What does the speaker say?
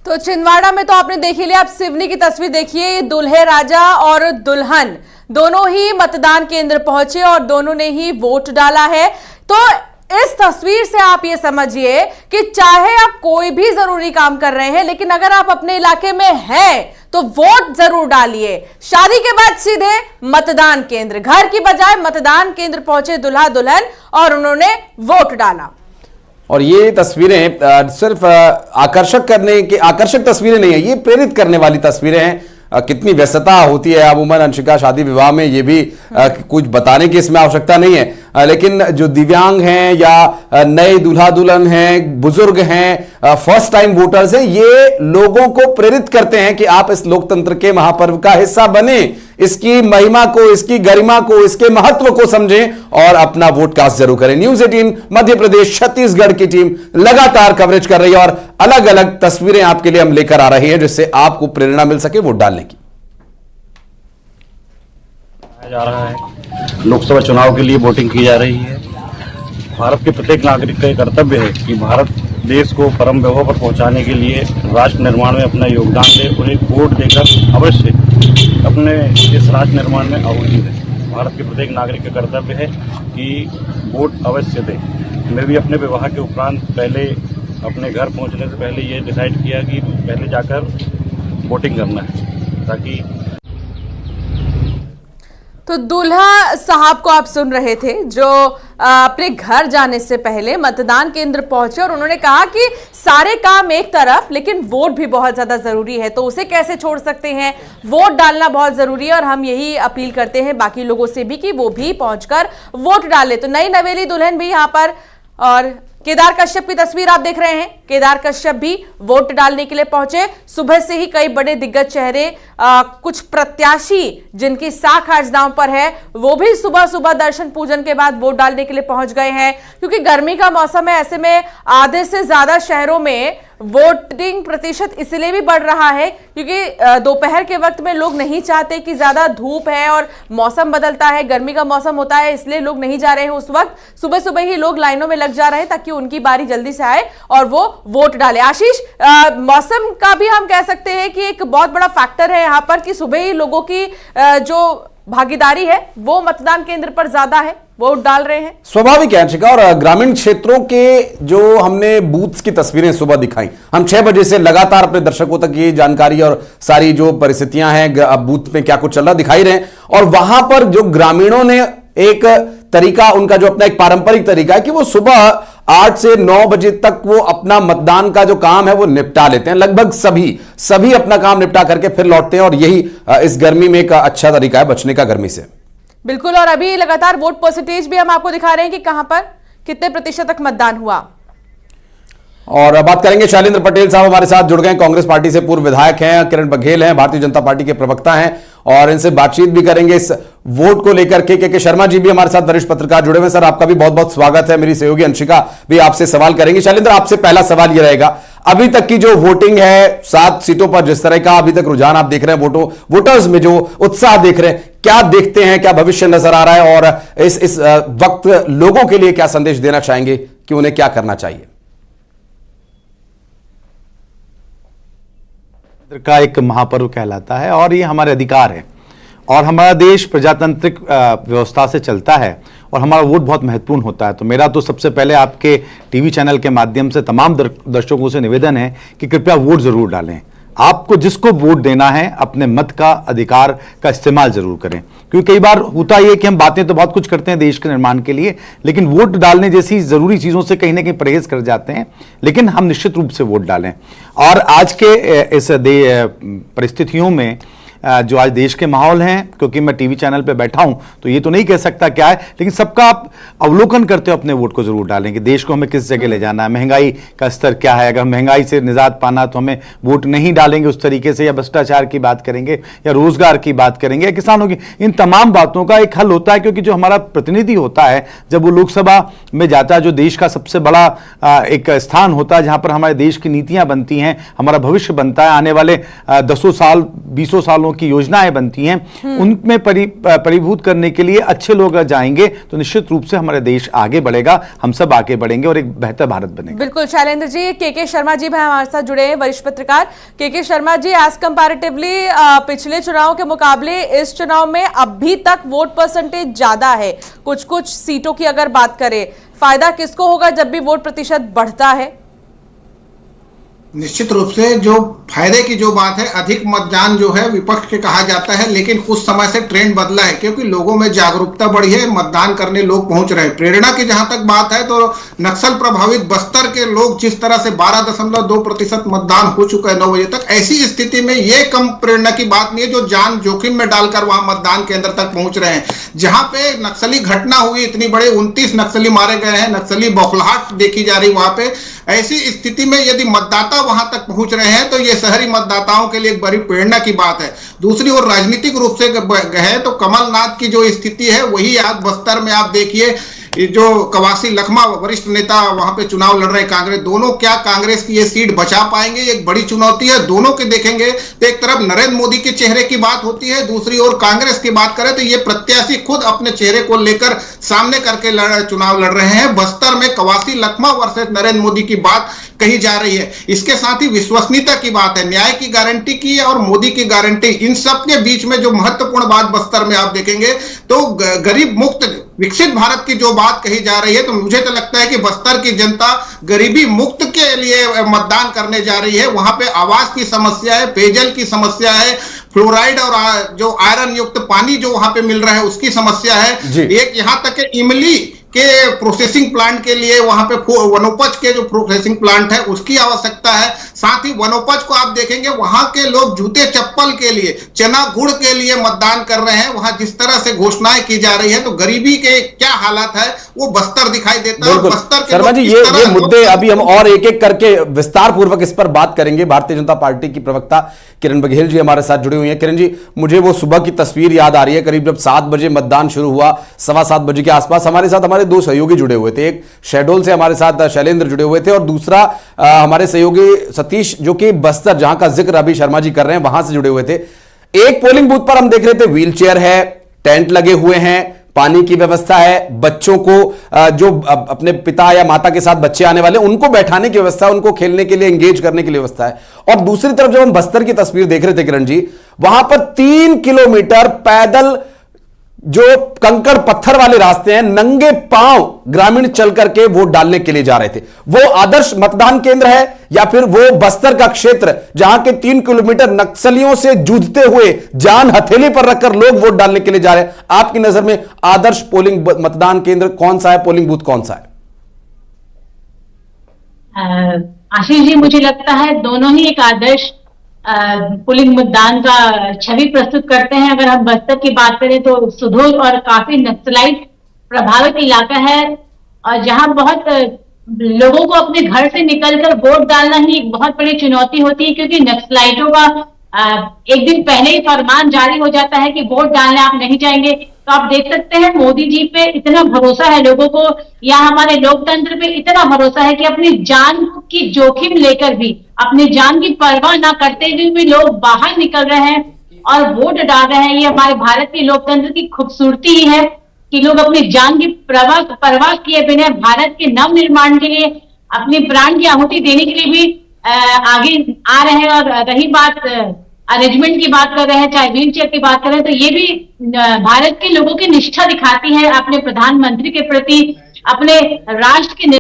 तो छिंदवाड़ा में तो आपने देख ही लिया, आप सिवनी की तस्वीर देखिए, दूल्हे राजा और दुल्हन दोनों ही मतदान केंद्र पहुंचे और दोनों ने ही वोट डाला है। तो इस तस्वीर से आप ये समझिए कि चाहे आप कोई भी जरूरी काम कर रहे हैं, लेकिन अगर आप अपने इलाके में हैं तो वोट जरूर डालिए। शादी के बाद सीधे मतदान केंद्र, घर की बजाय मतदान केंद्र पहुंचे दूल्हा दुल्हन और उन्होंने वोट डाला। और ये तस्वीरें सिर्फ आकर्षक तस्वीरें नहीं है, ये प्रेरित करने वाली तस्वीरें हैं। कितनी व्यस्तता होती है अमूमन अंशिका शादी विवाह में, ये भी कुछ बताने की इसमें आवश्यकता नहीं है, लेकिन जो दिव्यांग हैं या नए दूल्हा दुल्हन हैं, बुजुर्ग हैं, फर्स्ट टाइम वोटर्स हैं, ये लोगों को प्रेरित करते हैं कि आप इस लोकतंत्र के महापर्व का हिस्सा बने, इसकी महिमा को, इसकी गरिमा को, इसके महत्व को समझें और अपना वोट कास्ट जरूर करें। न्यूज़ 18 मध्य प्रदेश छत्तीसगढ़ की टीम लगातार कवरेज कर रही है और अलग अलग तस्वीरें आपके लिए हम लेकर आ रहे हैं जिससे आपको प्रेरणा मिल सके वोट डालने की। जा रहा है, लोकसभा चुनाव के लिए वोटिंग की जा रही है। भारत के प्रत्येक नागरिक का कर्तव्य है कि भारत देश को परम वैभव पर पहुंचाने के लिए राष्ट्र निर्माण में अपना योगदान दे और एक वोट देकर अवश्य अपने इस राष्ट्र निर्माण में आहुति दे। भारत के प्रत्येक नागरिक का कर्तव्य है कि वोट अवश्य दे। मैं भी अपने विवाह के उपरांत पहले अपने घर पहुंचने से पहले ये डिसाइड किया कि पहले जाकर वोटिंग करना है, ताकि तो दूल्हा साहब को आप सुन रहे थे जो अपने घर जाने से पहले मतदान केंद्र पहुंचे और उन्होंने कहा कि सारे काम एक तरफ, लेकिन वोट भी बहुत ज्यादा जरूरी है, तो उसे कैसे छोड़ सकते हैं। वोट डालना बहुत जरूरी है और हम यही अपील करते हैं बाकी लोगों से भी कि वो भी पहुंचकर वोट डाले। तो नई नवेली दुल्हन भी यहां पर, और केदार कश्यप की तस्वीर आप देख रहे हैं, केदार कश्यप भी वोट डालने के लिए पहुंचे। सुबह से ही कई बड़े दिग्गज चेहरे, कुछ प्रत्याशी जिनकी साख आज दांव पर है, वो भी सुबह सुबह दर्शन पूजन के बाद वोट डालने के लिए पहुंच गए हैं। क्योंकि गर्मी का मौसम है, ऐसे में आधे से ज्यादा शहरों में वोटिंग प्रतिशत इसलिए भी बढ़ रहा है क्योंकि दोपहर के वक्त में लोग नहीं चाहते कि ज्यादा धूप है और मौसम बदलता है, गर्मी का मौसम होता है, इसलिए लोग नहीं जा रहे हैं उस वक्त। सुबह सुबह ही लोग लाइनों में लग जा रहे हैं ताकि उनकी बारी जल्दी से आए और वो वोट डाले। आशीष, मौसम का भी हम कह सकते हैं कि एक बहुत बड़ा फैक्टर है यहाँ पर कि सुबह ही लोगों की जो भागीदारी है वो मतदान केंद्र पर ज्यादा है, वोट डाल रहे हैं। स्वाभाविक है अंशिका, और ग्रामीण क्षेत्रों के जो हमने बूथ्स की तस्वीरें सुबह दिखाई, हम 6 बजे से लगातार अपने दर्शकों तक ये जानकारी और सारी जो परिस्थितियां हैं बूथ में क्या कुछ चल रहा दिखाई रहे हैं। और वहां पर जो ग्रामीणों ने एक तरीका, उनका जो अपना एक पारंपरिक तरीका है कि वो सुबह 8 से 9 बजे तक वो अपना मतदान का जो काम है वो निपटा लेते हैं। लगभग सभी अपना काम निपटा करके फिर लौटते हैं और यही इस गर्मी में एक अच्छा तरीका है बचने का गर्मी से। बिल्कुल, और अभी लगातार वोट परसेंटेज भी हम आपको दिखा रहे हैं कि कहां पर कितने प्रतिशत तक मतदान हुआ। और बात करेंगे, शैलेंद्र पटेल साहब हमारे साथ जुड़ गए, कांग्रेस पार्टी से पूर्व विधायक हैं, किरण बघेल हैं, भारतीय जनता पार्टी के प्रवक्ता हैं, और इनसे बातचीत भी करेंगे इस वोट को लेकर के शर्मा जी भी हमारे साथ वरिष्ठ पत्रकार जुड़े हुए। सर, आपका भी बहुत बहुत स्वागत है। मेरी सहयोगी अंशिका भी आपसे सवाल करेंगे। शैलेंद्र, आपसे पहला सवाल यह रहेगा, अभी तक की जो वोटिंग है 7 सीटों पर, जिस तरह का अभी तक रुझान आप देख रहे हैं, वोटर्स में जो उत्साह देख रहे हैं, क्या देखते हैं, क्या भविष्य नजर आ रहा है, और इस वक्त लोगों के लिए क्या संदेश देना चाहेंगे कि उन्हें क्या करना चाहिए? का एक महापर्व कहलाता है और ये हमारे अधिकार है, और हमारा देश प्रजातांत्रिक व्यवस्था से चलता है और हमारा वोट बहुत महत्वपूर्ण होता है। तो मेरा तो सबसे पहले आपके टीवी चैनल के माध्यम से तमाम दर्शकों से निवेदन है कि कृपया वोट जरूर डालें। आपको जिसको वोट देना है अपने मत का अधिकार का इस्तेमाल जरूर करें, क्योंकि कई बार होता यह कि हम बातें तो बहुत कुछ करते हैं देश के निर्माण के लिए, लेकिन वोट डालने जैसी जरूरी चीजों से कहीं ना कहीं परहेज कर जाते हैं। लेकिन हम निश्चित रूप से वोट डालें। और आज के इस परिस्थितियों में जो आज देश के माहौल हैं, क्योंकि मैं टीवी चैनल पे बैठा हूं तो ये तो नहीं कह सकता क्या है, लेकिन सबका आप अवलोकन करते हो अपने वोट को जरूर डालेंगे। देश को हमें किस जगह ले जाना है, महंगाई का स्तर क्या है, अगर महंगाई से निजात पाना तो हमें वोट नहीं डालेंगे उस तरीके से, या भ्रष्टाचार की बात करेंगे या रोजगार की बात करेंगे या किसानों की, इन तमाम बातों का एक हल होता है। क्योंकि जो हमारा प्रतिनिधि होता है जब वो लोकसभा में जाता है, जो देश का सबसे बड़ा एक स्थान होता है जहां पर हमारे देश की नीतियां बनती हैं, हमारा भविष्य बनता है, आने वाले 10 साल 20 सालों लोगों की योजनाएं बनती हैं उनमें परिभूत करने के लिए अच्छे लोग अगर जाएंगे तो निश्चित रूप से हमारा देश आगे बढ़ेगा, हम सब आगे बढ़ेंगे और एक बेहतर भारत बनेगा। बिल्कुल शैलेंद्र जी, के शर्मा जी भी हमारे साथ जुड़े हैं, वरिष्ठ पत्रकार के शर्मा जी। एज कंपैरेटिवली पिछले चुनाव के मुकाबले इस चुनाव में अभी तक वोट परसेंटेज ज्यादा है, कुछ कुछ सीटों की अगर बात करें, फायदा किसको होगा जब भी वोट प्रतिशत बढ़ता है? निश्चित रूप से जो फायदे की जो बात है, अधिक मतदान जो है विपक्ष के कहा जाता है, लेकिन कुछ समय से ट्रेंड बदला है क्योंकि लोगों में जागरूकता बढ़ी है, मतदान करने लोग पहुंच रहे हैं। प्रेरणा की जहां तक बात है तो नक्सल प्रभावित बस्तर के लोग जिस तरह से 12.2% मतदान हो चुका है 9 बजे तक, ऐसी स्थिति में ये कम प्रेरणा की बात नहीं है जो जान जोखिम में डालकर वहां मतदान केंद्र तक पहुंच रहे हैं। जहां पे नक्सली घटना हुई, इतनी बड़े 29 नक्सली मारे गए हैं, नक्सली बौखलाहट देखी जा रही वहां पे, ऐसी स्थिति में यदि मतदाता वहां तक पहुंच रहे हैं तो ये शहरी मतदाताओं के लिए एक बड़ी प्रेरणा की बात है। दूसरी ओर राजनीतिक रूप से गए तो कमलनाथ की जो स्थिति है वही आज बस्तर में आप देखिए, जो कवासी लखमा वरिष्ठ नेता वहां पे चुनाव लड़ रहे हैं कांग्रेस, दोनों क्या कांग्रेस की ये सीट बचा पाएंगे, एक बड़ी चुनौती है। दोनों के देखेंगे तो एक तरफ नरेंद्र मोदी के चेहरे की बात होती है, दूसरी ओर कांग्रेस की बात करें तो ये प्रत्याशी खुद अपने चेहरे को लेकर सामने करके चुनाव लड़ रहे हैं। बस्तर में कवासी लखमा वर्सेस नरेंद्र मोदी की बात कही जा रही है। इसके साथ ही विश्वसनीयता की बात है, न्याय की गारंटी की और मोदी की गारंटी, इन सब के बीच में जो महत्वपूर्ण बात बस्तर में आप देखेंगे तो गरीब मुक्त विकसित भारत की जो बात कही जा रही है, तो मुझे तो लगता है कि बस्तर की जनता गरीबी मुक्त के लिए मतदान करने जा रही है। वहां पे आवास की समस्या है, पेयजल की समस्या है, फ्लोराइड और जो आयरन युक्त पानी जो वहां पे मिल रहा है उसकी समस्या है। एक यहां तक के इमली के प्रोसेसिंग प्लांट के लिए वहां पे वनोपज के जो प्रोसेसिंग प्लांट है उसकी आवश्यकता है। साथ ही वनोपज को आप देखेंगे वहां के लोग जूते चप्पल के लिए, चना गुड़ के लिए मतदान कर रहे हैं। वहां जिस तरह से घोषणाएं की जा रही है तो गरीबी के क्या हालात है वो बस्तर दिखाई देता है। बस्तर के शर्मा जी ये मुद्दे अभी हम और एक एक करके विस्तार पूर्वक इस पर बात करेंगे। भारतीय जनता पार्टी की प्रवक्ता किरण बघेल जी हमारे साथ जुड़ी हुई हैं। किरण जी, मुझे वो सुबह की तस्वीर याद आ रही है, करीब जब 7 बजे मतदान शुरू हुआ, 7:15 बजे के आसपास हमारे साथ हमारे 2 सहयोगी जुड़े हुए थे। एक शहडोल से हमारे साथ शैलेंद्र जुड़े हुए थे और दूसरा हमारे सहयोगी सतीश जो कि बस्तर, जहां का जिक्र अभी शर्मा जी कर रहे हैं, वहां से जुड़े हुए थे। एक पोलिंग बूथ पर हम देख रहे थे व्हील चेयर है, टेंट लगे हुए हैं, पानी की व्यवस्था है, बच्चों को जो अपने पिता या माता के साथ बच्चे आने वाले उनको बैठाने की व्यवस्था, उनको खेलने के लिए एंगेज करने की व्यवस्था है। और दूसरी तरफ जब हम बस्तर की तस्वीर देख रहे थे किरण जी, वहां पर 3 किलोमीटर पैदल जो कंकड़ पत्थर वाले रास्ते हैं, नंगे पांव ग्रामीण चल करके वोट डालने के लिए जा रहे थे। वो आदर्श मतदान केंद्र है या फिर वो बस्तर का क्षेत्र जहां के 3 किलोमीटर नक्सलियों से जूझते हुए जान हथेली पर रखकर लोग वोट डालने के लिए जा रहे हैं? आपकी नजर में आदर्श पोलिंग मतदान केंद्र कौन सा है, पोलिंग बूथ कौन सा है? आशीष जी, मुझे लगता है दोनों ही एक आदर्श पोलिंग मतदान का छवि प्रस्तुत करते हैं। अगर हम बस्तर की बात करें तो सुदूर और काफी नक्सलाइट प्रभावित इलाका है और जहां बहुत लोगों को अपने घर से निकलकर वोट डालना ही एक बहुत बड़ी चुनौती होती है, क्योंकि नक्सलाइटों का एक दिन पहले ही फरमान जारी हो जाता है कि वोट डालने आप नहीं जाएंगे। तो आप देख सकते हैं मोदी जी पे इतना भरोसा है लोगों को, या हमारे लोकतंत्र पे इतना भरोसा है कि अपनी जान की जोखिम लेकर भी, अपनी जान की परवाह ना करते हुए भी लोग बाहर निकल रहे हैं और वोट डाल रहे हैं। ये हमारे भारत के लोकतंत्र की खूबसूरती ही है कि लोग अपनी जान की परवाह किए बिना भारत के नव निर्माण के लिए अपने प्राण की आहुति देने के लिए भी आगे आ रहे हैं। और रही बात अरेंजमेंट की बात कर रहे हैं, चाहे व्हील चेयर की बात कर रहे हैं, तो ये भी भारत के लोगों की निष्ठा दिखाती है अपने प्रधानमंत्री के प्रति, अपने राष्ट्र के